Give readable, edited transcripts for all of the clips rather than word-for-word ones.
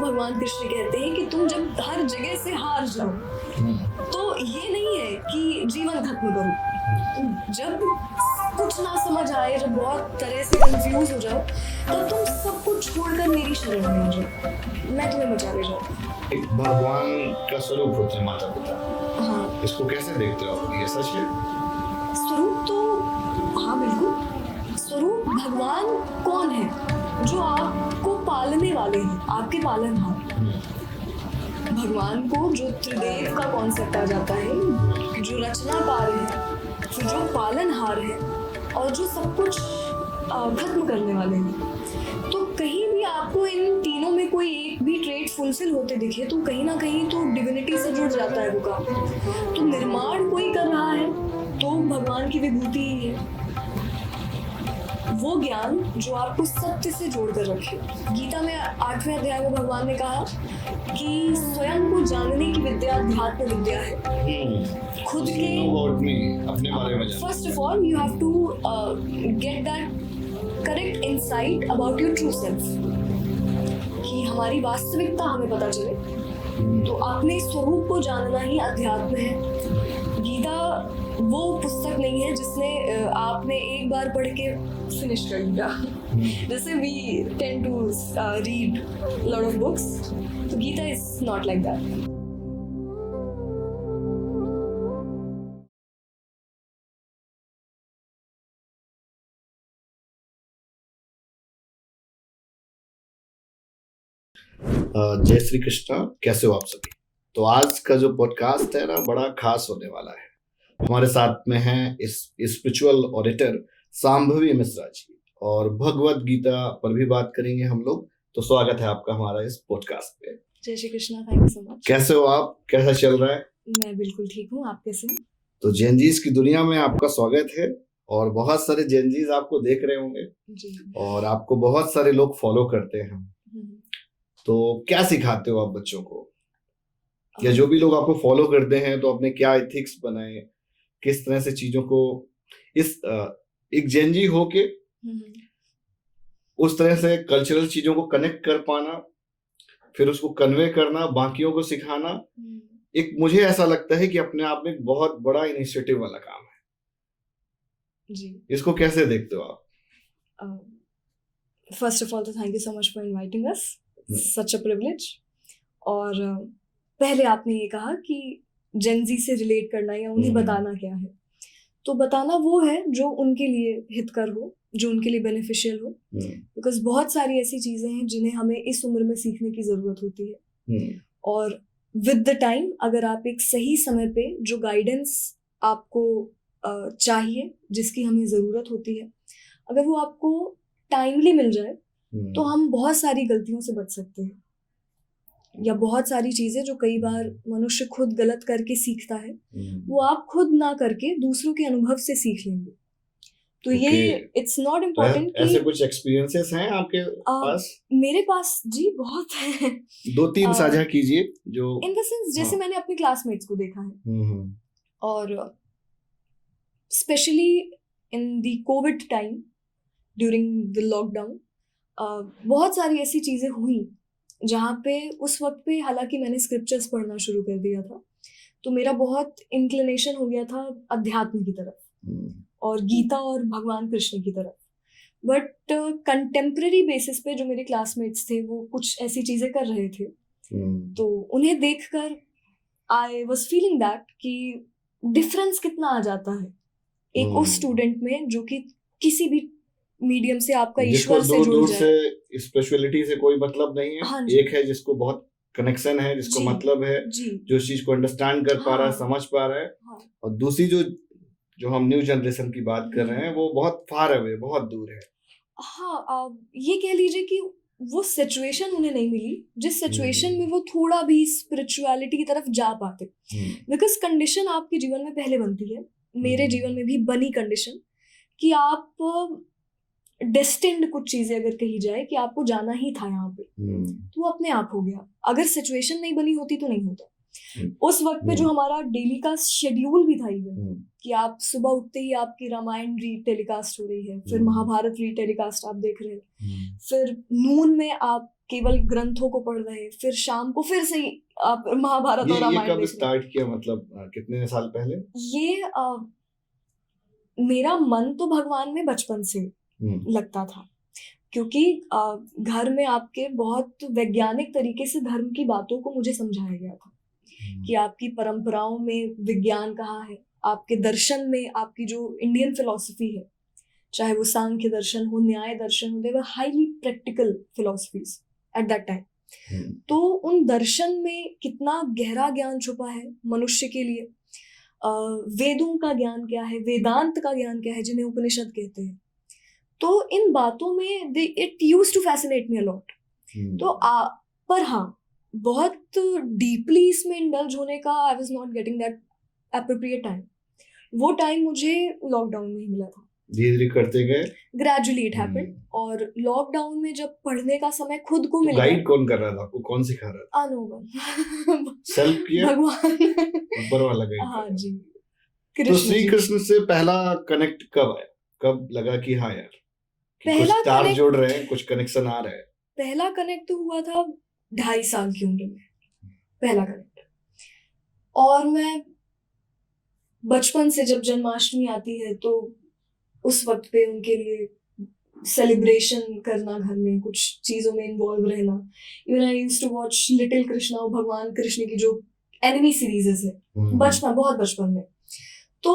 भगवान कृष्ण कहते हैं कि तुम जब हर जगह से हार जाओ तो ये नहीं है कि जीवन खत्म करो। जब कुछ ना समझ आए, जब बहुत तरह से कंफ्यूज हो जाओ, तब तुम सब कुछ छोड़कर मेरी शरण में आ जाओ, मैं तुम्हें बचा ले जाऊँ। एक भगवान का स्वरूप होता है माता पिता। हाँ, इसको कैसे देखते हो आप? ये सच है? स्वरूप तो हाँ बिल्कुल। स्वरूप भगवान कौन है? जो आपको पालने वाले हैं, आपके पालनहार। भगवान को जो त्रिदेव का कॉन्सेप्ट आ जाता है, जो रचना कार्य है, फिर जो पालनहार है और जो सब कुछ खत्म करने वाले हैं। तो कहीं भी आपको इन तीनों में कोई एक भी ट्रेट फुलफिल होते दिखे तो कहीं ना कहीं तो डिविनिटी से जुड़ जाता है वो काम। तो निर्माण कोई कर रहा है तो भगवान की विभूति ही है। वो ज्ञान जो आपको सत्य से जोड़कर रखे। गीता में 8वें अध्याय में भगवान ने कहा कि स्वयं को जानने की विद्या अध्यात्म विद्या है। खुद के अपने बारे में first of all you have to get that correct insight about your true self, कि हमारी वास्तविकता हमें पता चले। तो अपने स्वरूप को जानना ही अध्यात्म है। गीता वो पुस्तक नहीं है जिसने आपने एक बार पढ़ के फिनिश कर दिया। जैसे we tend to read lot of books, तो Gita is not like that. जय श्री कृष्णा, कैसे हो आप सभी? तो आज का जो पॉडकास्ट है ना, बड़ा खास होने वाला है। हमारे साथ में हैं इस स्पिरिचुअल ऑडिटर सांभवी मिश्रा जी, और भगवत गीता पर भी बात करेंगे हम लोग। तो स्वागत है आपका हमारा इस पॉडकास्ट पे। जय Shri Krishna, thank you so much. कैसे हो आप? कैसा चल रहा है? मैं बिल्कुल ठीक हूँ, आप कैसे हैं? तो जेनजीज की दुनिया में आपका स्वागत है, और बहुत सारे जेनजीज आपको देख रहे होंगे जी। और आपको बहुत सारे लोग फॉलो करते हैं। तो क्या सिखाते हो आप बच्चों को, या जो भी लोग आपको फॉलो करते हैं तो अपने क्या एथिक्स बनाए, किस तरह से चीजों को इस एक जेनजी हो के उस तरह से कल्चरल चीजों को कनेक्ट कर पाना, फिर उसको कन्वे करना, बाकियों को सिखाना, एक मुझे ऐसा लगता है कि अपने आप में एक बहुत बड़ा इनिशिएटिव वाला काम है जी। इसको कैसे देखते हो आप? फर्स्ट ऑफ ऑल तो thank you so much for inviting us, such a privilege. और पहले आपने ये कहा कि जेनजी से रिलेट करना या उन्हें बताना क्या है, तो बताना वो है जो उनके लिए हितकर हो, जो उनके लिए बेनिफिशियल हो। बिकॉज बहुत सारी ऐसी चीजें हैं जिन्हें हमें इस उम्र में सीखने की जरूरत होती है, और विद द टाइम अगर आप एक सही समय पे जो गाइडेंस आपको चाहिए, जिसकी हमें जरूरत होती है, अगर वो आपको टाइमली मिल जाए तो हम बहुत सारी गलतियों से बच सकते हैं, या बहुत सारी चीजें जो कई बार मनुष्य खुद गलत करके सीखता है वो आप खुद ना करके दूसरों के अनुभव से सीख लेंगे। तो ये इट्स नॉट इम्पोर्टेंट कि ऐसे कुछ एक्सपीरियंसेस हैं आपके पास? मेरे पास जी बहुत है। 2-3 साझा कीजिए। जो इन द सेंस जैसे मैंने अपने क्लासमेट्स को देखा है, और specially in the Covid time during the lockdown, बहुत सारी ऐसी चीजें हुई जहाँ पे उस वक्त पे, हालांकि मैंने स्क्रिप्चर्स पढ़ना शुरू कर दिया था, तो मेरा बहुत इंक्लिनेशन हो गया था अध्यात्म की तरफ और गीता और भगवान कृष्ण की तरफ। बट कंटेम्प्रेरी बेसिस पे जो मेरे क्लासमेट्स थे वो कुछ ऐसी चीजें कर रहे थे, तो उन्हें देखकर आई वाज फीलिंग दैट कि डिफरेंस कितना आ जाता है एक उस स्टूडेंट में जो कि किसी भी मीडियम से आपका ईश्वर से जुड़ जाए। से स्पिरिचुअलिटी से कोई मतलब नहीं है। हाँ, एक है जिसको बहुत कनेक्शन है, जिसको मतलब है, जो इस चीज को अंडरस्टैंड कर पा रहा है, समझ पा रहा है। और दूसरी जो हम न्यू जनरेशन की बात कर रहे हैं वो बहुत फार अवे, बहुत दूर है। हाँ, ये कह लीजिए कि वो सिचुएशन उन्हें नहीं मिली जिस सिचुएशन में वो थोड़ा भी स्पिरिचुअलिटी की तरफ जा पाते। बिकॉज कंडीशन आपके जीवन में पहले बनती है, मेरे जीवन में भी बनी कंडीशन, कि आप डेस्टिन्ड कुछ चीजें अगर कही जाए कि आपको जाना ही था यहाँ पे, तो वो अपने आप हो गया। अगर सिचुएशन नहीं बनी होती तो नहीं होता। उस वक्त पे जो हमारा डेली का शेड्यूल भी था इवन, कि आप सुबह उठते ही आपकी रामायण री टेलीकास्ट हो रही है, फिर महाभारत री टेलीकास्ट आप देख रहे हैं, फिर नून में आप केवल ग्रंथों को पढ़ रहे, फिर शाम को फिर से ही आप महाभारत और ये रामायण कब देख रहे। स्टार्ट किया, मतलब कितने साल पहले? ये मेरा मन तो भगवान में बचपन से लगता था, क्योंकि घर में आपके बहुत वैज्ञानिक तरीके से धर्म की बातों को मुझे समझाया गया था कि आपकी परंपराओं में विज्ञान कहाँ है, आपके दर्शन में, आपकी जो इंडियन फिलॉसफी है, चाहे वो सांख्य दर्शन हो, न्याय दर्शन हो, they were highly practical philosophies at that time. तो उन दर्शन में कितना गहरा ज्ञान छुपा है मनुष्य के लिए, वेदों का ज्ञान क्या है, वेदांत का ज्ञान क्या है जिन्हें उपनिषद कहते हैं, तो इन बातों में it used to fascinate me a lot. तो पर हाँ, बहुत डीपली इसमें इंडल्ज होने का I was not getting that appropriate time. वो टाइम मुझे लॉकडाउन में ही मिला था। धीरे धीरे करते गए, ग्रेजुअली इट हैपेंड। और लॉकडाउन में जब पढ़ने का समय खुद को मिला, गाइड कौन कर रहा था आपको, कौन सिखा रहा था? अनुभव सेल्फ किया, भगवान ऊपर वाला गाइड। हाँ जी। तो श्री कृष्ण से पहला कनेक्ट कब आया, कब लगा कि हाँ यार कुछ तार जोड़ रहे हैं, कुछ कनेक्शन आ रहा है? पहला कनेक्ट तो हुआ था 2.5 साल की उम्र में, पहला कनेक्ट। और मैं बचपन से जब जन्माष्टमी आती है तो उस वक्त पे उनके लिए सेलिब्रेशन करना, घर में कुछ चीजों में इन्वॉल्व रहना। Even I used to watch little Krishna और भगवान कृष्ण की जो एनिमी सीरीजेस है, बचपन, बहुत बचपन में। तो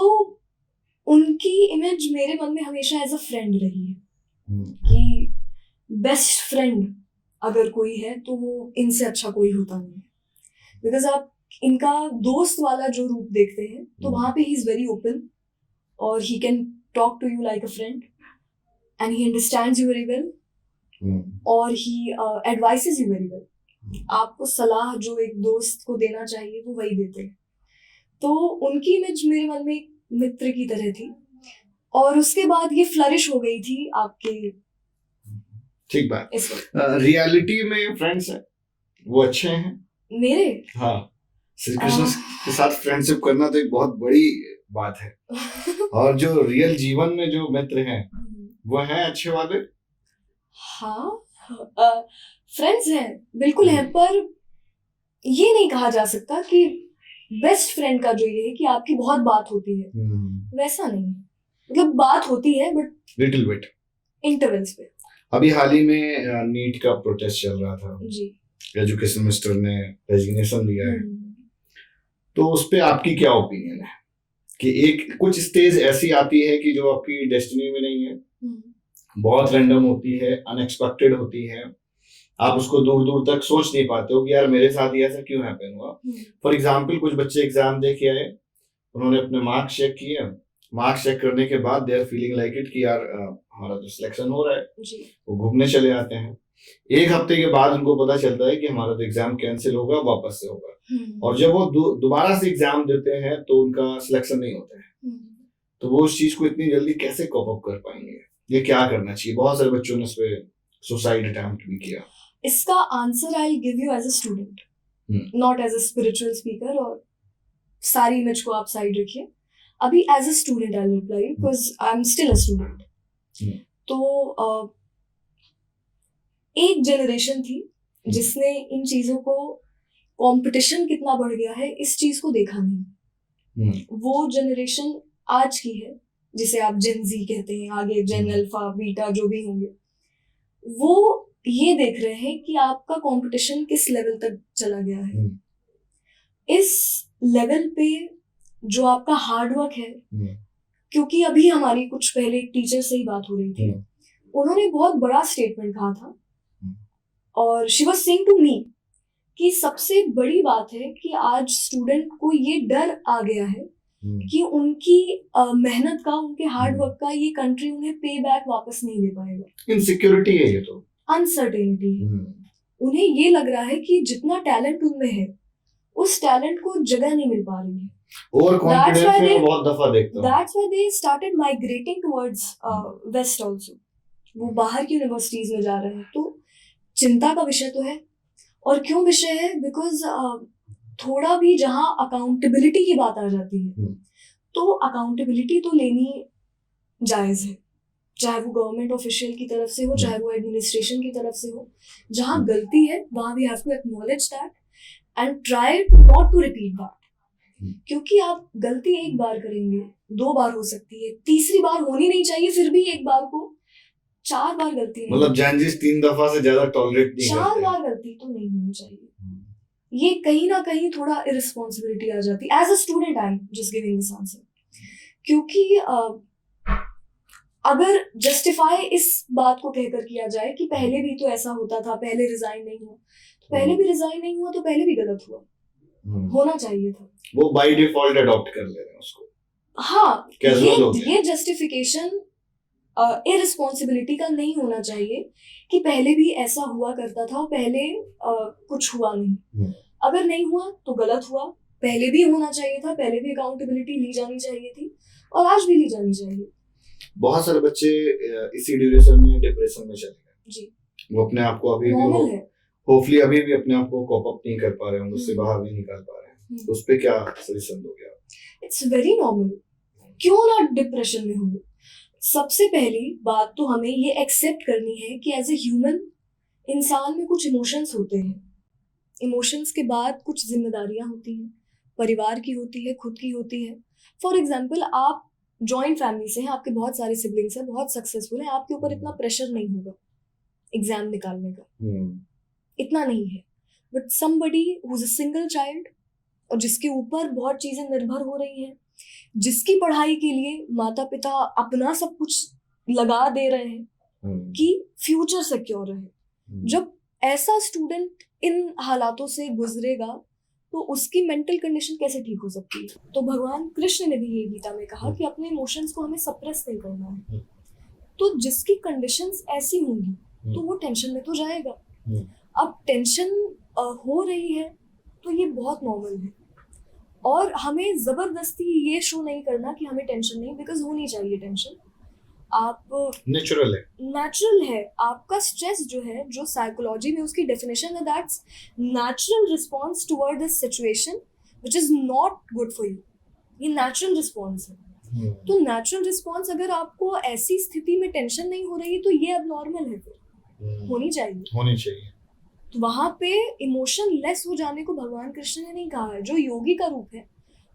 उनकी इमेज मेरे मन में हमेशा एज अ फ्रेंड रही है कि बेस्ट फ्रेंड अगर कोई है तो वो इनसे अच्छा कोई होता नहीं है। बिकॉज आप इनका दोस्त वाला जो रूप देखते हैं तो वहां पे ही इज वेरी ओपन और he can talk to you like a friend and he understands you very well और he advises you very well. आपको सलाह जो एक दोस्त को देना चाहिए वो वही देते हैं। तो उनकी इमेज मेरे मन में एक मित्र की तरह थी और उसके बाद ये फ्लरिश हो गई थी आपके। ठीक बात। रियलिटी में फ्रेंड्स हैं वो अच्छे हैं मेरे? हाँ, श्री कृष्ण के साथ फ्रेंडशिप करना तो एक बहुत बड़ी बात है। और जो रियल जीवन में जो मित्र हैं वो हैं अच्छे वाले? हाँ, फ्रेंड्स हैं, बिल्कुल हैं, पर ये नहीं कहा जा सकता कि बेस्ट फ्रेंड का जो ये है कि आपकी बहुत बात होती है, वैसा नहीं है। मतलब बात होती है बट लिटिल बिट, इंटरवल्स पे। अभी हाल ही में नीट का प्रोटेस्ट चल रहा था जी, एजुकेशन मिनिस्टर ने रेजिग्नेशन दिया है, तो उस पे आपकी क्या ओपिनियन है कि एक कुछ स्टेज ऐसी आती है कि जो आपकी डेस्टिनी में नहीं है, बहुत रैंडम होती है, अनएक्सपेक्टेड होती है, आप उसको दूर दूर तक सोच नहीं पाते हो कि यार मेरे साथ ही ऐसा क्यों हैपन हुआ। फॉर एग्जाम्पल, कुछ बच्चे एग्जाम दे के आए, उन्होंने अपने मार्क्स चेक किए, मार्क्स चेक करने के बाद they are feeling like it कि यार हमारा तो सिलेक्शन हो रहा है जी। वो घूमने चले जाते हैं। एक हफ्ते के बाद उनको पता चलता है कि हमारा तो एग्जाम कैंसिल होगा, वापस से होगा। और जब वो दोबारा से एग्जाम देते हैं तो उनका सिलेक्शन नहीं होता है। तो वो उस चीज को इतनी जल्दी कैसे कॉप अप कर पाएंगे? ये क्या करना चाहिए? बहुत सारे बच्चों ने इस पे सुसाइड अटेम्प्ट भी किया। इसका answer I give you as a student, not as a spiritual speaker. और सारी इमेज को आप साइड रखिए, अभी as a student I reply because I am still a student. तो एक जनरेशन थी जिसने इन चीजों को, कंपटीशन कितना बढ़ गया है इस चीज को देखा नहीं। वो जनरेशन आज की है जिसे आप जेन जी कहते हैं, आगे जेन अल्फा बीटा जो भी होंगे, वो ये देख रहे हैं कि आपका कंपटीशन किस लेवल तक चला गया है। इस लेवल पे जो आपका हार्डवर्क है, क्योंकि अभी हमारी कुछ पहले एक टीचर से ही बात हो रही थी, उन्होंने बहुत बड़ा स्टेटमेंट कहा था और she was saying to me कि सबसे बड़ी बात है कि आज स्टूडेंट को ये डर आ गया है कि उनकी मेहनत का, उनके हार्डवर्क का ये कंट्री उन्हें पे बैक वापस नहीं दे पाएगा। इनसिक्योरिटी है ये, तो अनसर्टेनिटी है। उन्हें ये लग रहा है कि जितना टैलेंट उनमें है उस टैलेंट को जगह नहीं मिल पा रही है। ओवर कॉन्फिडेंस में बहुत दफा देखता हूं। That's why they started migrating towards west also. वो बाहर की यूनिवर्सिटीज में जा रहे हैं। तो चिंता का विषय तो है। और क्यों विषय है? बिकॉज थोड़ा भी जहाँ अकाउंटेबिलिटी की बात आ जाती है तो अकाउंटेबिलिटी तो लेनी जायज है, चाहे वो गवर्नमेंट ऑफिशियल की तरफ से हो, चाहे वो एडमिनिस्ट्रेशन की तरफ से हो, जहाँ गलती है वहाँ we have to acknowledge that and try not to repeat that. क्योंकि आप गलती एक बार करेंगे, 2 बार हो सकती है, तीसरी बार होनी नहीं चाहिए, फिर भी एक बार को 4 बार गलती नहीं, मतलब जैनजीस 3 दफा से ज्यादा टॉलरेट नहीं 4 करते। बार गलती तो नहीं होनी चाहिए। ये कहीं ना कहीं थोड़ा इरिस्पॉन्सिबिलिटी आ जाती है। As a student I am just giving this answer, क्योंकि अगर जस्टिफाई इस बात को कहकर किया जाए कि पहले भी तो ऐसा होता था, पहले रिजाइन नहीं हुआ, तो पहले भी रिजाइन नहीं हुआ तो पहले भी गलत हुआ, होना चाहिए था। वो बाय डिफॉल्ट अडॉप्ट कर ले रहे हैं उसको। हाँ, Casual हो गया। ये जस्टिफिकेशन इरिस्पॉन्सिबिलिटी का नहीं होना चाहिए कि पहले भी ऐसा हुआ करता था और पहले कुछ हुआ नहीं। अगर नहीं हुआ तो गलत हुआ, पहले भी होना चाहिए था, पहले भी अकाउंटेबिलिटी ली जानी चाहिए थी और आज भी ली जानी चाहिए। बहुत सारे बच्चे इसी ड्यूरेशन में डिप्रेशन में चले गए जी, वो अपने आप को अभी नॉर्मल भी है। होपफुली अभी भी अपने आप को कॉप अप नहीं कर पा रहे हैं, उससे बाहर नहीं निकाल पा रहे हैं। उस पे क्या सजेशन दोगे आप? इट्स वेरी नॉर्मल, क्यों ना डिप्रेशन में हो। सबसे पहली बात तो हमें ये एक्सेप्ट करनी है कि एज ए ह्यूमन इंसान में कुछ इमोशंस होते हैं। इमोशंस के बाद कुछ जिम्मेदारियां होती हैं, परिवार की होती है, खुद की होती है। फॉर एग्जाम्पल, आप जॉइंट फैमिली से हैं, आपके बहुत सारे सिबलिंग्स हैं, बहुत सक्सेसफुल हैं, आपके ऊपर इतना प्रेशर नहीं होगा एग्जाम निकालने का, इतना नहीं है। But somebody who is a single child और जिसके ऊपर बहुत चीजें निर्भर हो रही हैं, जिसकी पढ़ाई के लिए माता पिता अपना सब कुछ लगा दे रहे हैं कि फ्यूचर सिक्योर रहे, जब ऐसा स्टूडेंट इन हालातों से गुजरेगा तो उसकी मेंटल कंडीशन कैसे ठीक हो सकती है। तो भगवान कृष्ण ने भी ये गीता में कहा कि अपने इमोशंस को हमें सप्रेस नहीं करना है। तो जिसकी कंडीशंस ऐसी होंगी तो वो टेंशन में तो जाएगा। अब टेंशन हो रही है तो ये बहुत नॉर्मल है और हमें जबरदस्ती ये शो नहीं करना कि हमें टेंशन नहीं, बिकॉज होनी चाहिए टेंशन। आप नेचुरल है आपका स्ट्रेस जो है, जो साइकोलॉजी में उसकी डेफिनेशन है, that's natural response toward this situation which is not good for you. ये नेचुरल रिस्पॉन्स है। तो नेचुरल रिस्पॉन्स, अगर आपको ऐसी स्थिति में टेंशन नहीं हो रही तो ये अब नॉर्मल है, फिर होनी चाहिए। तो वहां पे इमोशन लेस हो जाने को भगवान कृष्ण ने नहीं कहा है। जो योगी का रूप है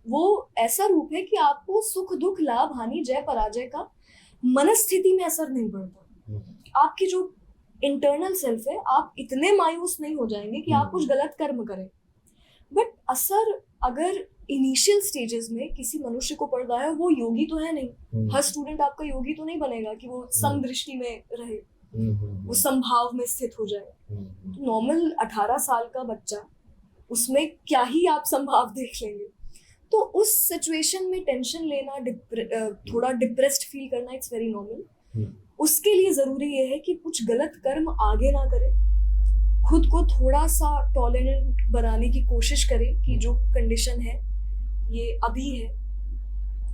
वो ऐसा रूप है कि आपको सुख दुख लाभ हानि जय पराजय का मनस्थिति में असर नहीं पड़ता। आपकी जो इंटरनल सेल्फ है, आप इतने मायूस नहीं हो जाएंगे कि आप कुछ गलत कर्म करें। बट असर अगर इनिशियल स्टेजेस में किसी मनुष्य को पड़ रहा है, वो योगी तो है नहीं। हर स्टूडेंट आपका योगी तो नहीं बनेगा कि वो समदृष्टि में रहे, वो संभाव में स्थित हो जाए। तो नॉर्मल 18 साल का बच्चा, उसमें क्या ही आप संभाव देख लेंगे। तो उस सिचुएशन में टेंशन लेना, थोड़ा डिप्रेस्ड फील करना, इट्स वेरी नॉर्मल। उसके लिए जरूरी ये है कि कुछ गलत कर्म आगे ना करें, खुद को थोड़ा सा टॉलरेंट बनाने की कोशिश करें कि जो कंडीशन है ये अभी है।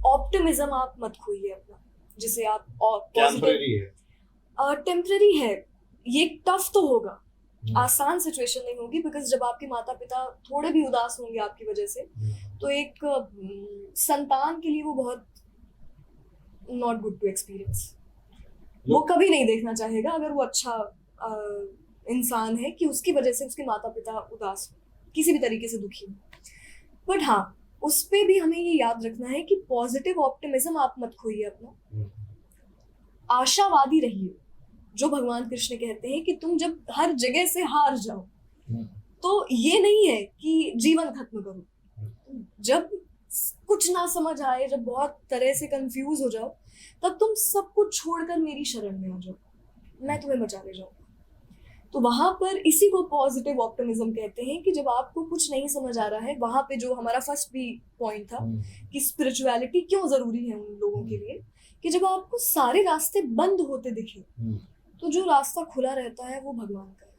ऑप्टिमिज्म आप मत खोइए अपना, जिसे आप टेम्पररी है। ये टफ तो होगा, आसान सिचुएशन नहीं होगी, बिकॉज जब आपके माता पिता थोड़े भी उदास होंगे आपकी वजह से, तो एक संतान के लिए वो बहुत नॉट गुड टू एक्सपीरियंस। वो कभी नहीं देखना चाहेगा अगर वो अच्छा इंसान है कि उसकी वजह से उसके माता पिता उदास हो, किसी भी तरीके से दुखी हो। बट हाँ, उस पे भी हमें ये याद रखना है कि पॉजिटिव ऑप्टिमिज्म आप मत खोइए अपना, आशावादी रहिए। जो भगवान कृष्ण कहते हैं कि तुम जब हर जगह से हार जाओ तो ये नहीं है कि जीवन खत्म करो। जब कुछ ना समझ आए, जब बहुत तरह से कंफ्यूज हो जाओ, तब तुम सब कुछ छोड़कर मेरी शरण में आ जाओ, मैं तुम्हें बचा ले जाऊंगा। तो वहां पर इसी को पॉजिटिव ऑप्टिमिज्म कहते हैं कि जब आपको कुछ नहीं समझ आ रहा है, वहां पे जो हमारा फर्स्ट भी पॉइंट था कि स्पिरिचुअलिटी क्यों जरूरी है उन लोगों के लिए, कि जब आपको सारे रास्ते बंद होते दिखे तो जो रास्ता खुला रहता है वो भगवान का है।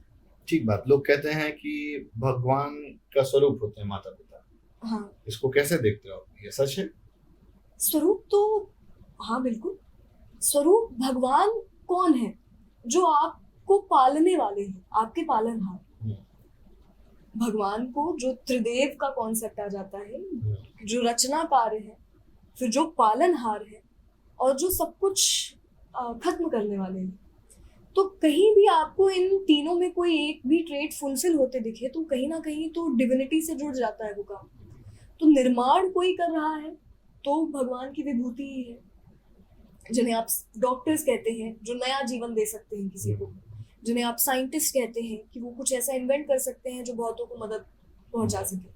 ठीक बात। लोग कहते हैं कि भगवान का स्वरूप होते हैं माता पिता। हाँ, इसको कैसे देखते हो आप? ये सच है? स्वरूप तो हाँ बिल्कुल। स्वरूप भगवान कौन है? जो आपको पालने वाले हैं, आपके पालनहार। भगवान को जो त्रिदेव का कॉन्सेप्ट आ जाता है, जो रचनाकार है, फिर जो पालनहार है और जो सब कुछ खत्म करने वाले हैं। तो कहीं भी आपको इन तीनों में कोई एक भी ट्रेट फुलफिल होते दिखे तो कहीं ना कहीं तो डिविनिटी से जुड़ जाता है वो काम। तो निर्माण कोई कर रहा है तो भगवान की विभूति ही है, जिन्हें आप डॉक्टर्स कहते हैं जो नया जीवन दे सकते हैं किसी को, जिन्हें आप साइंटिस्ट कहते हैं कि वो कुछ ऐसा इन्वेंट कर सकते हैं जो बहुतों को मदद पहुंचा सके।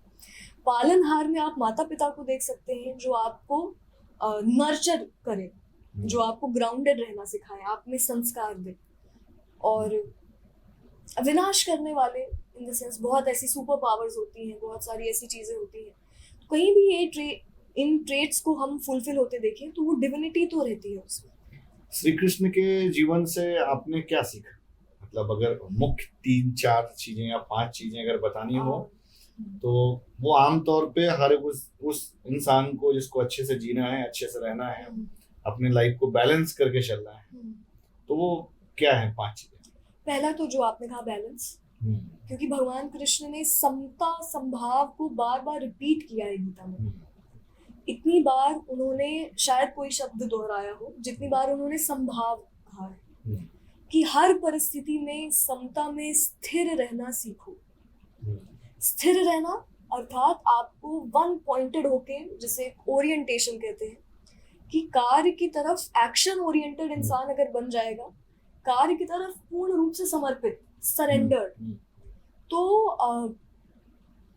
पालनहार में आप माता पिता को देख सकते हैं जो आपको नर्चर करे, जो आपको ग्राउंडेड रहना सिखाए, आप में संस्कार दे। और विनाश करने वाले इन द सेंस बहुत ऐसी सुपर पावर्स होती हैं, बहुत सारी ऐसी चीजें होती हैं। तो कहीं भी ये इन ट्रेट्स को हम फुलफिल होते देखें तो वो डिविनिटी तो रहती है उसमें। श्री कृष्ण के जीवन से आपने क्या सीखा? मतलब अगर मुख्य 3-4 चीजें या 5 चीजें अगर बतानी हो तो वो आमतौर पे हर उस इंसान को जिसको अच्छे से जीना है, अच्छे से रहना है, अपने लाइफ को बैलेंस करके चलना है, तो वो क्या है 5 चीजें? पहला तो जो आपने कहा बैलेंस, क्योंकि भगवान कृष्ण ने समता संभाव को बार बार रिपीट किया है गीता में। इतनी बार उन्होंने शायद कोई शब्द दोहराया हो जितनी बार उन्होंने संभाव कहा है कि हर परिस्थिति में समता में स्थिर रहना सीखो। स्थिर रहना अर्थात आपको वन पॉइंटेड होके, जिसे ओरिएंटेशन कहते हैं, कि कार्य की तरफ एक्शन ओरिएंटेड इंसान अगर बन जाएगा, कार्य की तरफ पूर्ण रूप से समर्पित, सरेंडर्ड, तो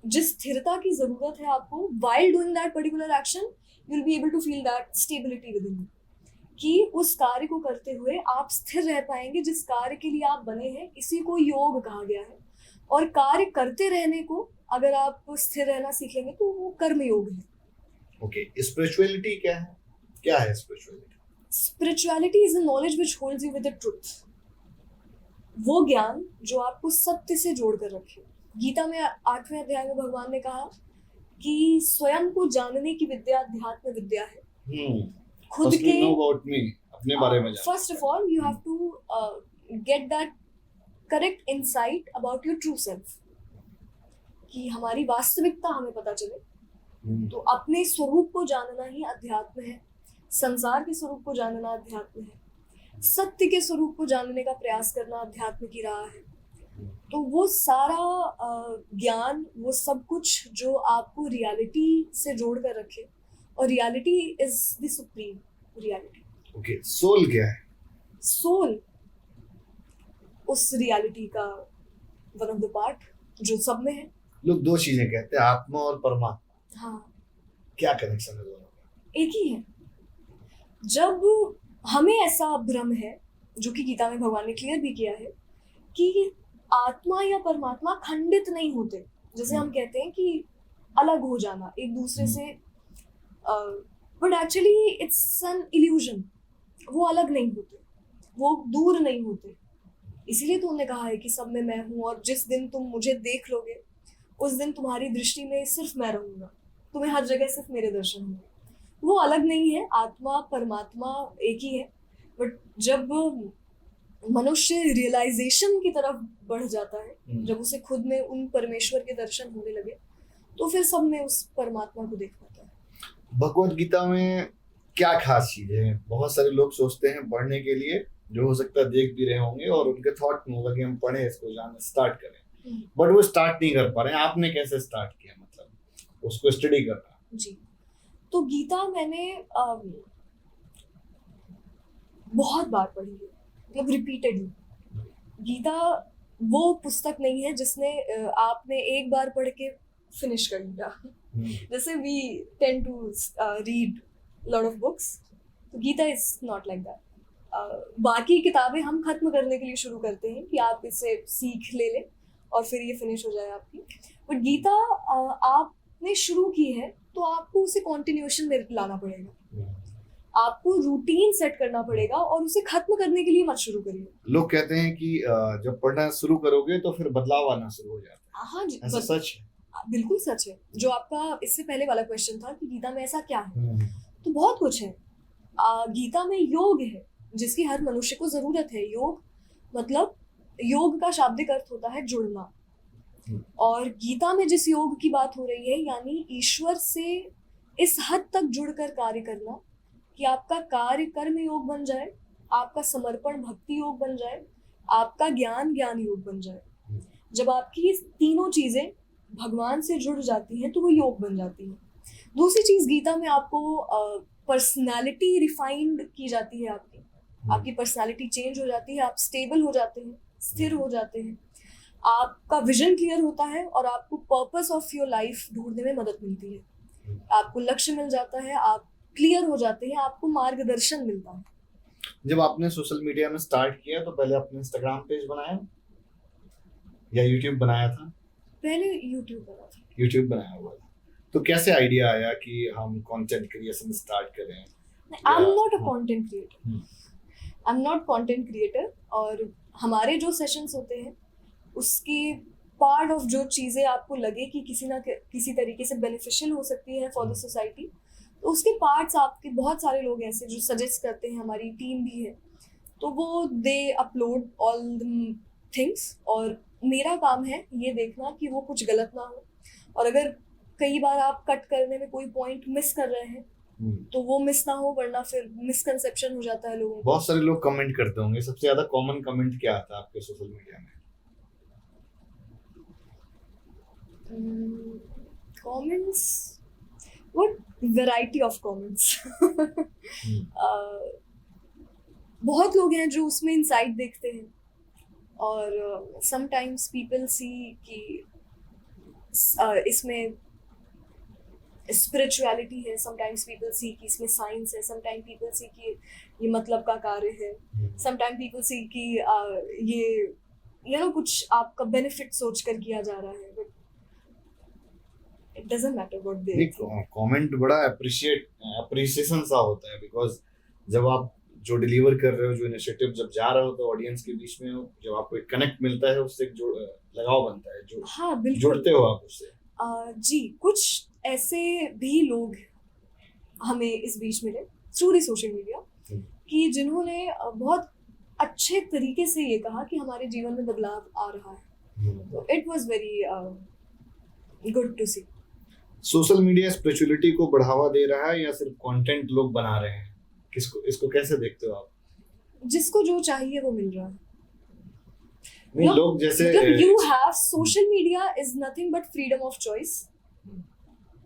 जिस स्थिरता की जरूरत है आपको while doing that particular action, you'll be able to feel that stability within you, कि उस कार्य को करते हुए आप स्थिर रह पाएंगे। जिस कार्य के लिए आप बने हैं इसी को योग कहा गया है, और कार्य करते रहने को अगर आप स्थिर रहना सीखेंगे तो वो कर्म योग है। ओके, स्पिरिचुअलिटी क्या है? क्या है spirituality? Spirituality is a knowledge which holds you with the truth. वो ज्ञान जो आपको सत्य से जोड़ कर रखे। गीता में 8वें अध्याय में भगवान ने कहा कि स्वयं को जानने की विद्या अध्यात्म विद्या है। खुद के अपने बारे में first of all you have to get that correct insight about your true self, कि हमारी वास्तविकता हमें पता चले। तो अपने स्वरूप को जानना ही अध्यात्म है, संसार के स्वरूप को जानना अध्यात्म है, सत्य के स्वरूप को जानने का प्रयास करना अध्यात्म की राह है। तो वो सारा ज्ञान, वो सब कुछ जो आपको रियलिटी से जोड़ कर रखे, और reality is the supreme reality. Okay, soul क्या है? सोल उस रियलिटी का वन ऑफ द पार्ट जो सब में है। लोग 2 चीजें कहते हैं, आत्मा और परमात्मा। हाँ, क्या कनेक्शन है दोनों का? एक ही है। जब हमें ऐसा भ्रम है, जो कि गीता में भगवान ने क्लियर भी किया है, कि आत्मा या परमात्मा खंडित नहीं होते, जैसे हम कहते हैं कि अलग हो जाना एक दूसरे से, but actually it's an illusion. वो अलग नहीं होते, वो दूर नहीं होते। इसीलिए तो उन्होंने कहा है कि सब में मैं हूँ, और जिस दिन तुम मुझे देख लोगे उस दिन तुम्हारी दृष्टि में सिर्फ मैं रहूंगा, तुम्हें हर जगह सिर्फ मेरे दर्शन होंगे। वो अलग नहीं है, आत्मा परमात्मा एक ही है। बट जब मनुष्य रियलाइजेशन की तरफ बढ़ जाता है, जब उसे खुद में उन परमेश्वर के दर्शन होने लगे, तो फिर सब में उस परमात्मा को देख पाता है। भगवत गीता में क्या खास चीजें हैं? बहुत सारे लोग सोचते हैं पढ़ने के लिए, जो हो सकता है देख भी रहे होंगे और उनके थॉट में होगा कि हम पढ़े, इसको जानना स्टार्ट करें, बट वो स्टार्ट नहीं कर पा रहे हैं। आपने कैसे स्टार्ट किया, मतलब उसको स्टडी करना? जी, तो गीता मैंने बहुत बार पढ़ी है, मतलब रिपीटेडली। गीता वो पुस्तक नहीं है जिसने आपने एक बार पढ़ के फिनिश कर लिया। जैसे we tend to read lot of books, तो Gita is not like that. बाकी किताबें हम खत्म करने के लिए शुरू करते हैं कि आप इसे सीख ले लें और फिर ये फिनिश हो जाए आपकी। बट गीता आपने शुरू की है तो आपको उसे कॉन्टिन्यूएशन में लाना पड़ेगा, आपको रूटीन सेट करना पड़ेगा, और उसे खत्म करने के लिए मत शुरू करिए। लोग कहते हैं कि जब पढ़ना शुरू करोगे तो फिर बदलाव आना शुरू हो जाता है। हाँ जी, ऐसा सच है? बिल्कुल सच है। जो आपका इससे पहले वाला क्वेश्चन था कि गीता में ऐसा क्या है, तो बहुत कुछ है। गीता में योग है जिसकी हर मनुष्य को जरूरत है। योग मतलब, योग का शाब्दिक अर्थ होता है जुड़ना, और गीता में जिस योग की बात हो रही है, यानी ईश्वर से इस हद तक जुड़कर कार्य करना कि आपका कार्य कर्म योग बन जाए, आपका समर्पण भक्ति योग बन जाए, आपका ज्ञान ज्ञान योग बन जाए। जब आपकी ये तीनों चीजें भगवान से जुड़ जाती हैं तो वो योग बन जाती है। दूसरी चीज, गीता में आपको पर्सनालिटी रिफाइंड की जाती है, आपकी पर्सनालिटी चेंज हो जाती है, आप स्टेबल हो जाते हैं, स्थिर हो जाते हैं, आपका विजन क्लियर होता है और आपको पर्पस ऑफ योर लाइफ ढूंढने में मदद मिलती है, आपको लक्ष्य मिल जाता है, आप क्लियर हो जाते हैं, आपको मार्गदर्शन मिलता है। जब आपने सोशल मीडिया में स्टार्ट किया तो पहले आपने इंस्टाग्राम पेज बनाया या यूट्यूब बनाया था? पहले यूट्यूब बना था। यूट्यूब बनाया हुआ था। तो कैसे आइडिया आया कि हम कंटेंट क्रिएशन स्टार्ट करें? I am not a content creator, I am not content creator. और हमारे जो सेशंस होते हैं उसके पार्ट ऑफ जो चीज़ें आपको लगे कि किसी ना किसी तरीके से बेनिफिशियल हो सकती है फॉर द सोसाइटी, तो उसके पार्ट्स आपके बहुत सारे लोग ऐसे जो सजेस्ट करते हैं, हमारी टीम भी है, तो वो दे अपलोड ऑल द थिंग्स। और मेरा काम है ये देखना कि वो कुछ गलत ना हो, और अगर कई बार आप कट करने में कोई पॉइंट मिस कर रहे हैं तो वो मिस ना हो, वरना फिर मिसकंसेप्शन हो जाता है लोगों को। बहुत सारे लोग कमेंट करते होंगे, सबसे ज्यादा कॉमन कमेंट क्या आता है आपके सोशल मीडिया में? Comments, what variety of comments. बहुत लोग हैं जो उसमें इनसाइट देखते हैं, और समटाइम्स पीपल सी कि इसमें स्पिरिचुअलिटी है, समटाइम्स पीपल सी कि इसमें साइंस है, समटाइम पीपल सी कि ये मतलब का कार्य है, समटाइम पीपल सी कि ये कुछ आपका बेनिफिट सोच कर किया जा रहा है, but it doesn't matter what they. Comment बड़ा अप्रिसिएशन सा होता है, बिकॉज जब आप जो डिलीवर कर रहे हो, जो इनिशिएटिव जब जा रहे हो तो ऑडियंस के बीच में जब आपको एक कनेक्ट मिलता है, उससे एक लगाव बनता है, जो हाँ बिल्कुल जुड़ते हो आप उससे। जी, कुछ ऐसे भी लोग हमें इस बीच मिले थ्रू द सोशल मीडिया कि जिन्होंने बहुत अच्छे तरीके से ये कहा कि हमारे जीवन में बदलाव आ रहा है, तो it was very good to see. Social media spirituality को बढ़ावा दे रहा है या सिर्फ कंटेंट लोग बना रहे हैं? इसको कैसे देखते हो आप? जिसको जो चाहिए वो मिल रहा है। नहीं, लोग जैसे you have social media is nothing but freedom of choice.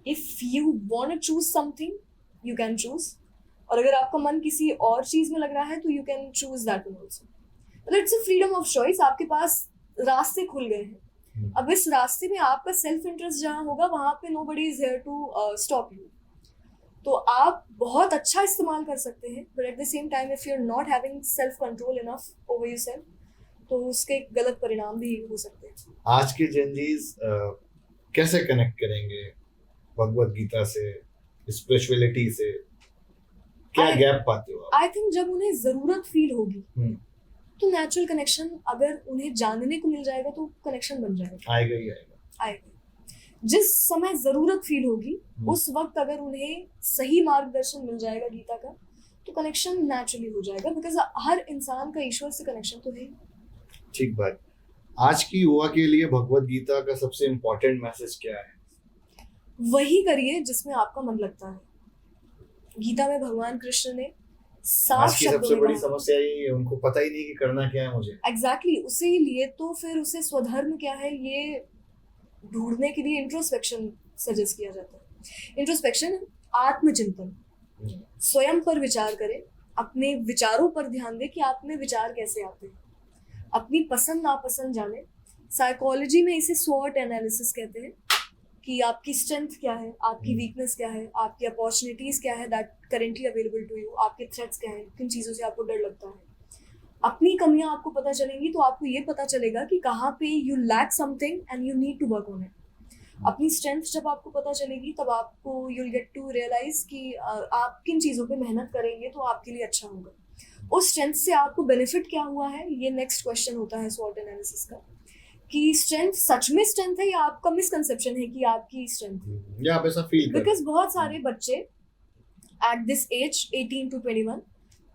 If you want to choose something you can choose, और अगर आपका मन किसी और चीज में लग रहा है तो you can choose that one also. मतलब it's a freedom of choice, आपके पास रास्ते खुल गए हैं। अब इस रास्ते में आपका सेल्फ इंटरेस्ट जहाँ होगा वहां पे nobody is here to stop you. तो आप बहुत अच्छा इस्तेमाल कर सकते हैं, but at the same time if you are not having self control enough over yourself तो उसके गलत परिणाम भी हो सकते हैं। आज के जेनजीज कैसे कनेक्ट करेंगे भगवत गीता से, स्पिरिचुअलिटी से? क्या गैप पाते हो आप? आई थिंक जब उन्हें जरूरत फील होगी तो नेचुरल कनेक्शन, अगर उन्हें जानने को मिल जाएगा तो कनेक्शन बन जाएगा, आएगा ही आएगा। जिस समय जरूरत फील होगी उस वक्त अगर उन्हें सही मार्गदर्शन मिल जाएगा गीता का तो कनेक्शन नेचुरली हो जाएगा, बिकॉज हर इंसान का ईश्वर से कनेक्शन तो है। ठीक बात। आज की युवा के लिए भगवत गीता का सबसे इम्पोर्टेंट मैसेज क्या है? वही करिए जिसमें आपका मन लगता है। गीता में भगवान कृष्ण ने साफ आज की शब्दों सबसे में बड़ी कहा। समस्या यही है, उनको पता ही नहीं कि करना क्या है मुझे। एग्जैक्टली, उसी लिए तो फिर उसे स्वधर्म क्या है ये ढूंढने के लिए इंट्रोस्पेक्शन सजेस्ट किया जाता है। इंट्रोस्पेक्शन, आत्मचिंतन, स्वयं पर विचार करें, अपने विचारों पर ध्यान दें कि आप में विचार कैसे आते हैं, अपनी पसंद नापसंद जाने। साइकोलॉजी में इसे स्वॉट एनालिसिस कहते हैं कि आपकी स्ट्रेंथ क्या है, आपकी वीकनेस क्या है, आपकी अपॉर्चुनिटीज क्या है that currently available to you, आपके थ्रेट्स क्या है, किन चीज़ों से आपको डर लगता है। अपनी कमियां आपको पता चलेंगी तो आपको ये पता चलेगा कि कहाँ पे you lack something and you need to work on it. अपनी स्ट्रेंथ जब आपको पता चलेगी तब आपको यूल गेट टू रियलाइज कि आप किन चीज़ों पे मेहनत करेंगे तो आपके लिए अच्छा होगा। उस स्ट्रेंथ से आपको बेनिफिट क्या हुआ है, ये नेक्स्ट क्वेश्चन होता है स्वॉट एनालिसिस का, कि स्ट्रेंथ सच में स्ट्रेंथ है या आपका मिसकंसेप्शन है कि आपकी स्ट्रेंथ है, या आप ऐसा फील करते? बिकॉज बहुत सारे बच्चे एट दिस एज 18 to 21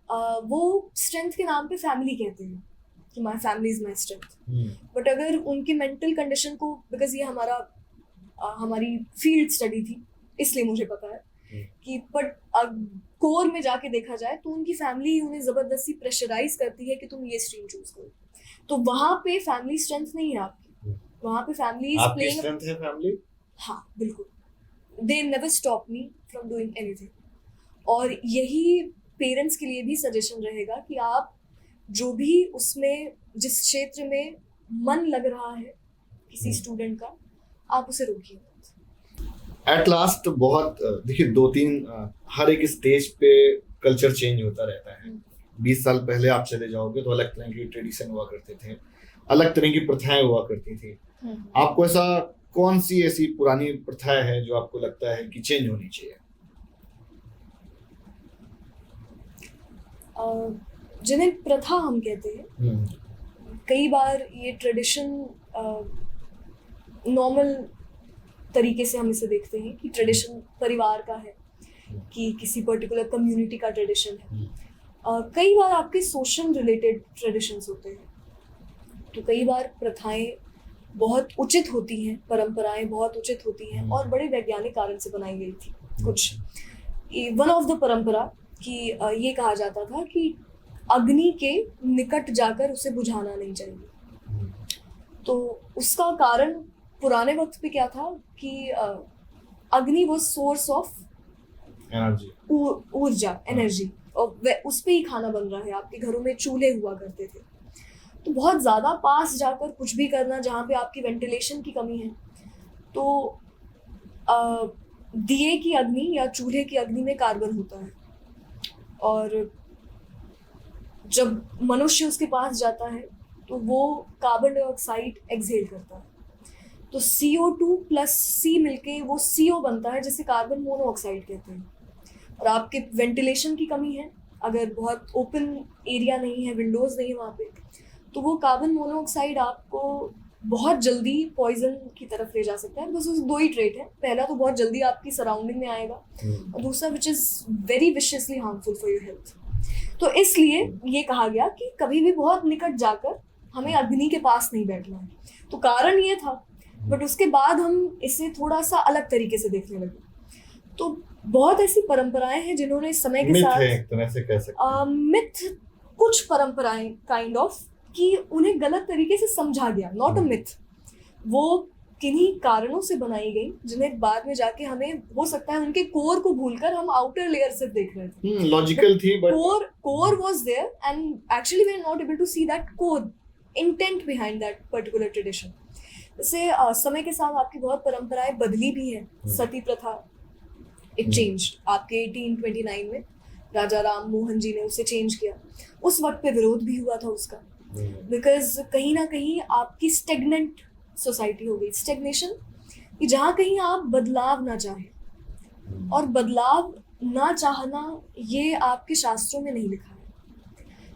वो स्ट्रेंथ के नाम पे फैमिली कहते हैं कि my family is my strength. But अगर उनके मेंटल कंडीशन को, बिकॉज ये हमारी फील्ड स्टडी थी इसलिए मुझे पता है कि बट कोर में जाके देखा जाए तो उनकी फैमिली उन्हें जबरदस्ती प्रेशराइज करती है कि तुम ये स्ट्रीम चूज करो। तो वहां पे फैमिली स्ट्रेंथ नहीं है आपकी, वहां पे फैमिली इज आपकी प्लेइंग। स्ट्रेंथ है फैमिली। हाँ बिल्कुल, they never stop me from doing anything. और यही पेरेंट्स के लिए भी सजेशन रहेगा कि आप जो भी उसमें जिस क्षेत्र में मन लग रहा है किसी स्टूडेंट का, आप उसे रोकिए मत। एट लास्ट बहुत देखिए 2-3 हर एक स्टेज पे कल्चर चेंज होता रहता है। 20 साल पहले आप चले जाओगे तो अलग तरह की ट्रेडिशन हुआ करते थे, अलग तरह की प्रथाएं हुआ करती थी। आपको ऐसा कौन सी ऐसी पुरानी प्रथाएं है जो आपको लगता है कि चेंज होनी चाहिए? जिन्हें प्रथा हम कहते हैं, कई बार ये ट्रेडिशन नॉर्मल तरीके से हम इसे देखते हैं कि ट्रेडिशन परिवार का है कि किसी पर्टिकुलर कम्युनिटी का ट्रेडिशन है। कई बार आपके सोशल रिलेटेड ट्रेडिशंस होते हैं, तो कई बार प्रथाएं बहुत उचित होती हैं, परंपराएं बहुत उचित होती हैं और बड़े वैज्ञानिक कारण से बनाई गई थी। कुछ वन ऑफ द परंपरा कि ये कहा जाता था कि अग्नि के निकट जाकर उसे बुझाना नहीं चाहिए। तो उसका कारण पुराने वक्त पे क्या था कि अग्नि वो सोर्स ऑफ एनर्जी, ऊर्जा, एनर्जी, और उस पे ही खाना बन रहा है। आपके घरों में चूल्हे हुआ करते थे, तो बहुत ज़्यादा पास जाकर कुछ भी करना जहाँ पे आपकी वेंटिलेशन की कमी है, तो दिए की अग्नि या चूल्हे की अग्नि में कार्बन होता है, और जब मनुष्य उसके पास जाता है तो वो कार्बन डाइऑक्साइड एक्सहेल करता है। तो CO2 प्लस C मिलके वो CO बनता है, जिसे कार्बन मोनोऑक्साइड कहते हैं। और आपके वेंटिलेशन की कमी है, अगर बहुत ओपन एरिया नहीं है, विंडोज़ नहीं है वहाँ पे, तो वो कार्बन मोनोऑक्साइड आपको बहुत जल्दी पॉइजन की तरफ ले जा सकता है। बस उस 2 ही ट्रेट है, पहला तो बहुत जल्दी आपकी सराउंडिंग में आएगा, और दूसरा which is very viciously harmful for your health. तो इसलिए ये कहा गया कि कभी भी बहुत निकट जाकर हमें अग्नि के पास नहीं बैठना है। तो कारण ये था, बट उसके बाद हम इसे थोड़ा सा अलग तरीके से देखने लगे। तो बहुत ऐसी परंपराएं हैं जिन्होंने समय के साथ, एक तरह से कह सकते हैं मिथ, कुछ परंपराएं काइंड ऑफ कि उन्हें गलत तरीके से समझा गया, नॉट अ मिथ। वो किन्हीं कारणों से बनाई गई जिन्हें बाद में जाके हमें हो सकता है उनके कोर को भूलकर हम आउटर लेयर सिर्फ देख रहे थे। लॉजिकल थी, but core was there and actually we are not able to see that core intent behind that particular tradition. जैसे समय के साथ आपकी बहुत परंपराएं बदली भी हैं। सती प्रथा, इट चेंज आपके 1829 में राजा राम मोहन जी ने उसे चेंज किया। उस वक्त पे विरोध भी हुआ था उसका, बिकॉज कहीं ना कहीं आपकी स्टेगनेंट सोसाइटी हो गई। स्टेग्नेशन कि जहाँ कहीं आप बदलाव ना चाहें, और बदलाव ना चाहना ये आपके शास्त्रों में नहीं लिखा है।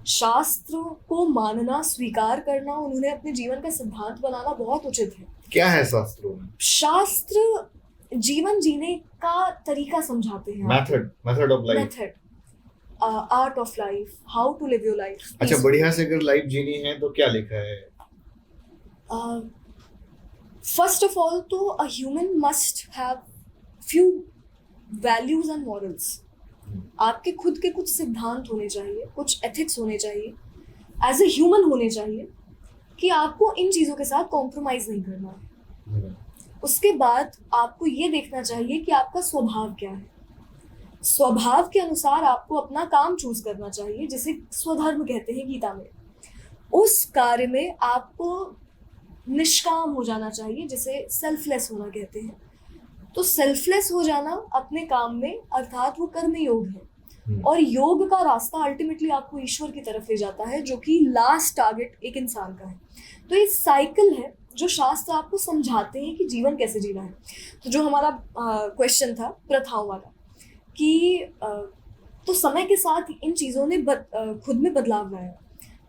शास्त्रों को मानना, स्वीकार करना, उन्होंने अपने जीवन का सिद्धांत बनाना बहुत उचित है। क्या है शास्त्रों में? शास्त्र जीवन जीने का तरीका समझाते हैं, method of life, method, art of life, how to live your life. अच्छा, बढ़िया से अगर लाइफ जीनी है तो क्या लिखा है? फर्स्ट ऑफ ऑल तो a human must have few values and morals. आपके खुद के कुछ सिद्धांत होने चाहिए, कुछ एथिक्स होने चाहिए, एज ए ह्यूमन होने चाहिए कि आपको इन चीज़ों के साथ कॉम्प्रोमाइज़ नहीं करना है। उसके बाद आपको ये देखना चाहिए कि आपका स्वभाव क्या है। स्वभाव के अनुसार आपको अपना काम चूज करना चाहिए, जिसे स्वधर्म कहते हैं गीता में। उस कार्य में आपको निष्काम हो जाना चाहिए, जिसे सेल्फलेस होना कहते हैं। तो सेल्फलेस हो जाना अपने काम में, अर्थात वो कर्म योग है, और योग का रास्ता अल्टीमेटली आपको ईश्वर की तरफ ले जाता है, जो कि लास्ट टारगेट एक इंसान का है। तो ये साइकिल है जो शास्त्र आपको समझाते हैं कि जीवन कैसे जीना है। तो जो हमारा क्वेश्चन था प्रथाओं वाला, कि तो समय के साथ इन चीज़ों ने खुद में बदलाव लाया।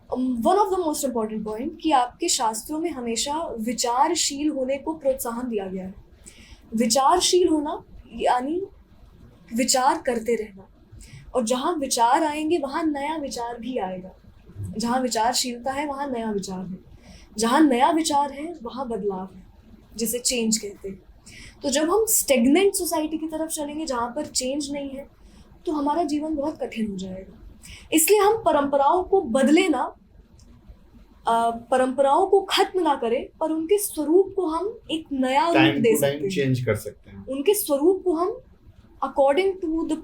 One of the most important point कि आपके शास्त्रों में हमेशा विचारशील होने को प्रोत्साहन दिया गया है। विचारशील होना यानी विचार करते रहना, और जहाँ विचार आएंगे वहाँ नया विचार भी आएगा। जहाँ विचारशीलता है वहाँ नया विचार है, जहाँ नया विचार है वहाँ बदलाव है, जिसे चेंज कहते हैं। तो जब हम स्टेगनेंट सोसाइटी की तरफ चलेंगे जहाँ पर चेंज नहीं है, तो हमारा जीवन बहुत कठिन हो जाएगा। इसलिए हम परंपराओं को बदले ना, परंपराओं को खत्म ना करें, पर उनके स्वरूप को हम एक नया रूप दे सकते हैं, चेंज कर सकते हैं। उनके स्वरूप को हम according to the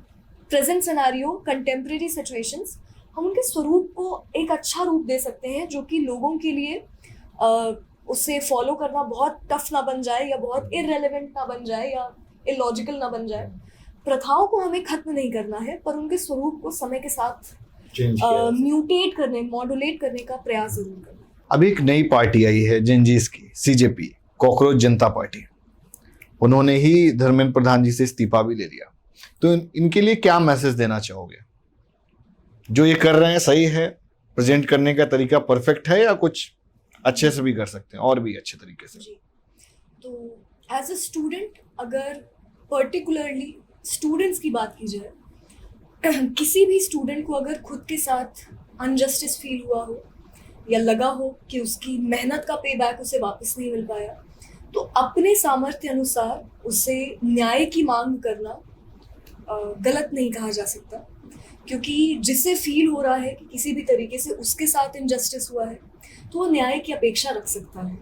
present scenario, contemporary situations, हम उनके स्वरूप को एक अच्छा रूप दे सकते हैं जो कि लोगों के लिए उसे फॉलो करना बहुत टफ ना बन जाए, या बहुत इररेलेवेंट ना बन जाए, या इलॉजिकल ना बन जाए। प्रथाओं को हमें खत्म नहीं करना है, पर उनके स्वरूप को समय के साथ म्यूटेट करने, मॉड्यूलेट करने का प्रयास जरूर करना। अभी एक नई पार्टी आई है जेनजीज की, सीजेपी, कॉकरोच जनता पार्टी। उन्होंने ही धर्मेंद्र प्रधान जी से इस्तीफा भी ले लिया। तो इनके लिए क्या मैसेज देना चाहोगे? जो ये कर रहे हैं सही है, प्रेजेंट करने का तरीका परफेक्ट है, या कुछ अच्छे से भी कर सकते हैं और भी अच्छे तरीके से? जी, तो एज अ स्टूडेंट, अगर पर्टिकुलरली स्टूडेंट्स की बात की जाए, किसी भी स्टूडेंट को अगर खुद के साथ अनजस्टिस फील हुआ हो, या लगा हो कि उसकी मेहनत का पे बैक उसे वापस नहीं मिल पाया, तो अपने सामर्थ्य अनुसार उसे न्याय की मांग करना गलत नहीं कहा जा सकता। क्योंकि जिसे फील हो रहा है कि किसी भी तरीके से उसके साथ इनजस्टिस हुआ है, तो वो न्याय की अपेक्षा रख सकता है,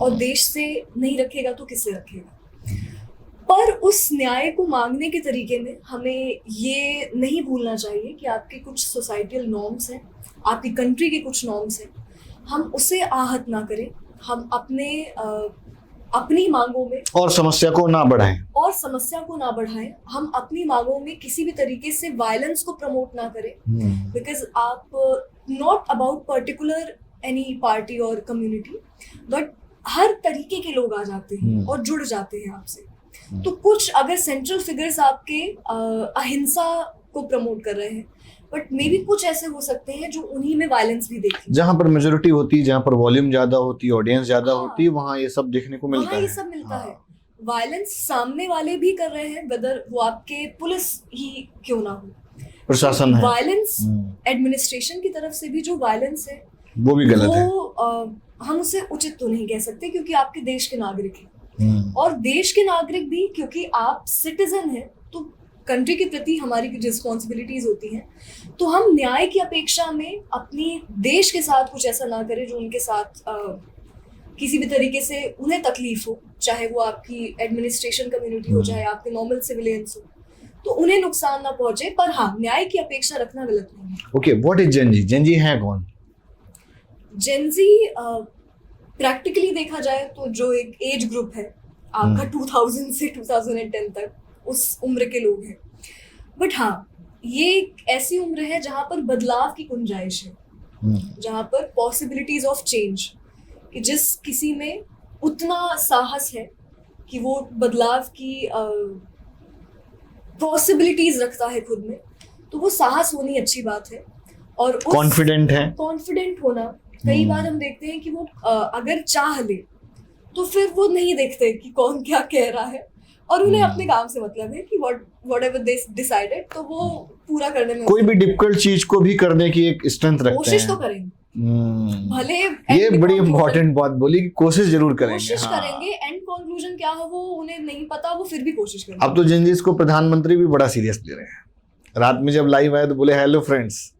और देश से नहीं रखेगा तो किससे रखेगा। पर उस न्याय को मांगने के तरीके में हमें ये नहीं भूलना चाहिए कि आपके कुछ सोसाइटल नॉर्म्स हैं, आपकी कंट्री के कुछ नॉर्म्स हैं, हम उसे आहत ना करें, हम अपनी मांगों में और समस्या को ना बढ़ाएं, हम अपनी मांगों में किसी भी तरीके से वायलेंस को प्रमोट ना करें। बिकॉज आप not about particular any party और कम्युनिटी, बट हर तरीके के लोग आ जाते हैं और जुड़ जाते हैं आपसे। तो कुछ अगर सेंट्रल फिगर्स आपके अहिंसा को प्रमोट कर रहे हैं, बट मे बी कुछ ऐसे हो सकते हैं जो उन्हीं में वायलेंस भी देखते, जहाँ पर मेजोरिटी होती है, जहाँ पर वॉल्यूम ज्यादा होती है, ऑडियंस ज्यादा होती है, वहाँ ये सब देखने को मिलता है। ये सब मिलता है। वायलेंस सामने वाले भी कर रहे हैं, वेदर वो आपके पुलिस ही क्यों ना हो, प्रशासन है। वायलेंस एडमिनिस्ट्रेशन की तरफ से भी जो वायलेंस है वो भी गलत है। हम उसे उचित तो नहीं कह सकते, क्योंकि आपके देश के नागरिक हैं, और देश के नागरिक भी क्योंकि आप सिटीजन हैं, तो कंट्री के प्रति हमारी रिस्पॉन्सिबिलिटीज होती हैं। तो हम न्याय की अपेक्षा में अपनी देश के साथ कुछ ऐसा ना करें जो उनके साथ किसी भी तरीके से उन्हें तकलीफ हो, चाहे वो आपकी एडमिनिस्ट्रेशन कम्युनिटी हो, चाहे आपके नॉर्मल सिविलियंस हो, तो उन्हें नुकसान ना पहुंचे। पर हाँ, न्याय की अपेक्षा रखना गलत नहीं है। Okay, what is Gen Z? Gen Z है कौन? जेनजी प्रैक्टिकली देखा जाए तो जो एक एज ग्रुप है आपका 2000 से 2010 तक, उस उम्र के लोग हैं। बट हाँ, ये एक ऐसी उम्र है जहाँ पर बदलाव की गुंजाइश है, जहाँ पर पॉसिबिलिटीज ऑफ चेंज, कि जिस किसी में उतना साहस है कि वो बदलाव की पॉसिबिलिटीज रखता है खुद में, तो वो साहस होनी अच्छी बात है। और कॉन्फिडेंट होना, कई बार हम देखते हैं कि वो अगर चाह ले तो फिर वो नहीं देखते कि कौन क्या कह रहा है, और उन्हें अपने काम से मतलब है कि whatever they decided, तो वो पूरा करने में कोई भी डिफिकल्ट चीज को भी करने की एक स्ट्रेंथ रखते हैं। कोशिश तो करेंगे, भले ये बड़ी इंपॉर्टेंट बात बोली कि कोशिश जरूर करेंगे। करेंगे, एंड कंक्लूजन क्या है वो उन्हें नहीं पता, वो फिर भी कोशिश करेंगे। अब तो जेनजीज को प्रधानमंत्री भी बड़ा सीरियस ले रहे हैं। रात में जब लाइव आए तो बोले हेलो फ्रेंड्स।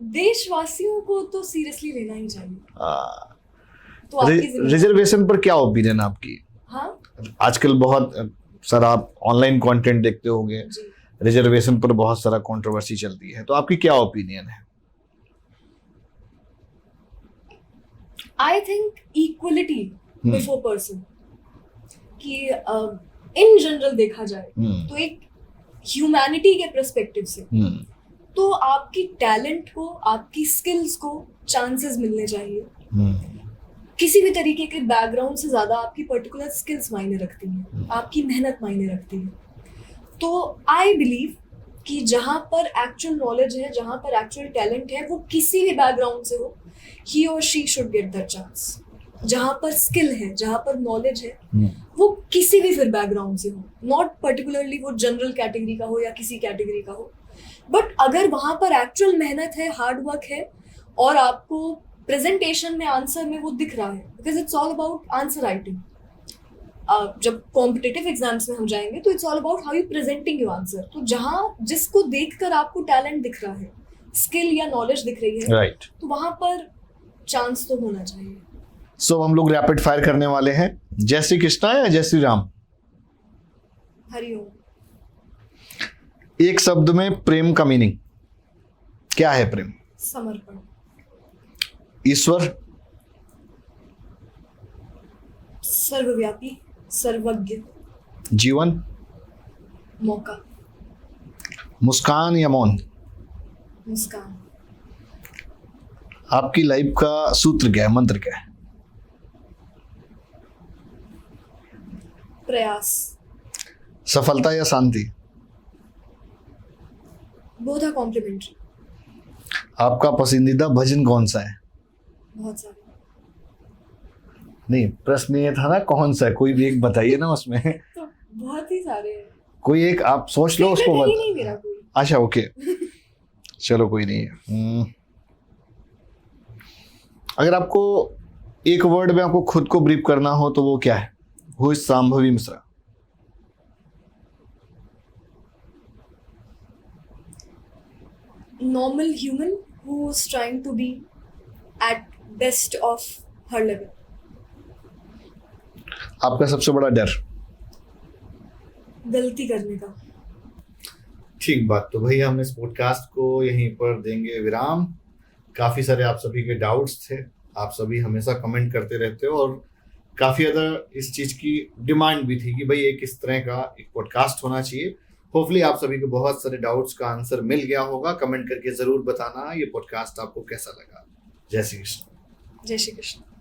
देशवासियों को तो सीरियसली लेना ही चाहिए। तो रिजर्वेशन पर क्या ओपिनियन आपकी? हाँ, आजकल बहुत सारा आप ऑनलाइन कंटेंट देखते होंगे, रिजर्वेशन पर बहुत सारा कंट्रोवर्सी चलती है, तो आपकी क्या ओपिनियन है? I think equality before person, कि इन जनरल देखा जाए तो एक ह्यूमैनिटी के पर्सपेक्टिव से तो आपकी टैलेंट को, आपकी स्किल्स को चांसेस मिलने चाहिए। किसी भी तरीके के बैकग्राउंड से ज्यादा आपकी पर्टिकुलर स्किल्स मायने रखती हैं, आपकी मेहनत मायने रखती है। तो आई बिलीव कि जहाँ पर एक्चुअल नॉलेज है, जहाँ पर एक्चुअल टैलेंट है, वो किसी भी बैकग्राउंड से हो, ही और she should get that chance. जहाँ पर स्किल है, जहाँ पर नॉलेज है, वो किसी भी फिर बैकग्राउंड से हो, नॉट पर्टिकुलरली वो जनरल कैटेगरी का हो या किसी कैटेगरी का हो, बट अगर वहाँ पर एक्चुअल मेहनत है, हार्ड वर्क है, और आपको प्रेजेंटेशन में, आंसर में वो दिख रहा है, because it's all about answer writing. जब कॉम्पिटिटिव एग्जाम्स में हम जाएंगे तो it's all about how you presenting your answer. तो जहाँ जिसको देखकर आपको टैलेंट दिख रहा है, स्किल या नॉलेज दिख रही है, राइट. तो वहां पर चांस तो होना चाहिए. सो हम लोग रैपिड फायर करने वाले हैं. जय श्री कृष्णा या जय श्री राम? हरिओम. एक शब्द में प्रेम का मीनिंग क्या है? प्रेम. समर्पण. ईश्वर. सर्वव्यापी, सर्वज्ञ. जीवन. मौका. मुस्कान या मौन? मुस्कान. आपकी लाइफ का सूत्र क्या है, मंत्र क्या है? प्रयास. सफलता या शांति? Both are complementary. आपका पसंदीदा भजन कौन सा है? बहुत सारे. नहीं, प्रश्न ये था ना कौन सा है, कोई भी एक बताइए ना उसमें. तो बहुत ही सारे हैं. कोई एक आप सोच लो उसको. Favorite है ही नहीं मेरा कोई. अच्छा, ओके. चलो, कोई नहीं. अगर आपको एक वर्ड में आपको खुद को ब्रीफ करना हो तो वो क्या है? Who is Shambhavi Mishra? Normal human who's trying to be at best of her level. आपका सबसे बड़ा डर? गलती करने का. ठीक बात. तो भैया हम इस पॉडकास्ट को यहीं पर देंगे विराम. काफ़ी सारे आप सभी के डाउट्स थे. आप सभी हमेशा कमेंट करते रहते हो और काफ़ी ज़्यादा इस चीज़ की डिमांड भी थी कि भाई एक इस तरह का एक पॉडकास्ट होना चाहिए. होपफुली आप सभी को बहुत सारे डाउट्स का आंसर मिल गया होगा. कमेंट करके ज़रूर बताना ये पॉडकास्ट आपको कैसा लगा. जय श्री कृष्ण. जय श्री कृष्ण.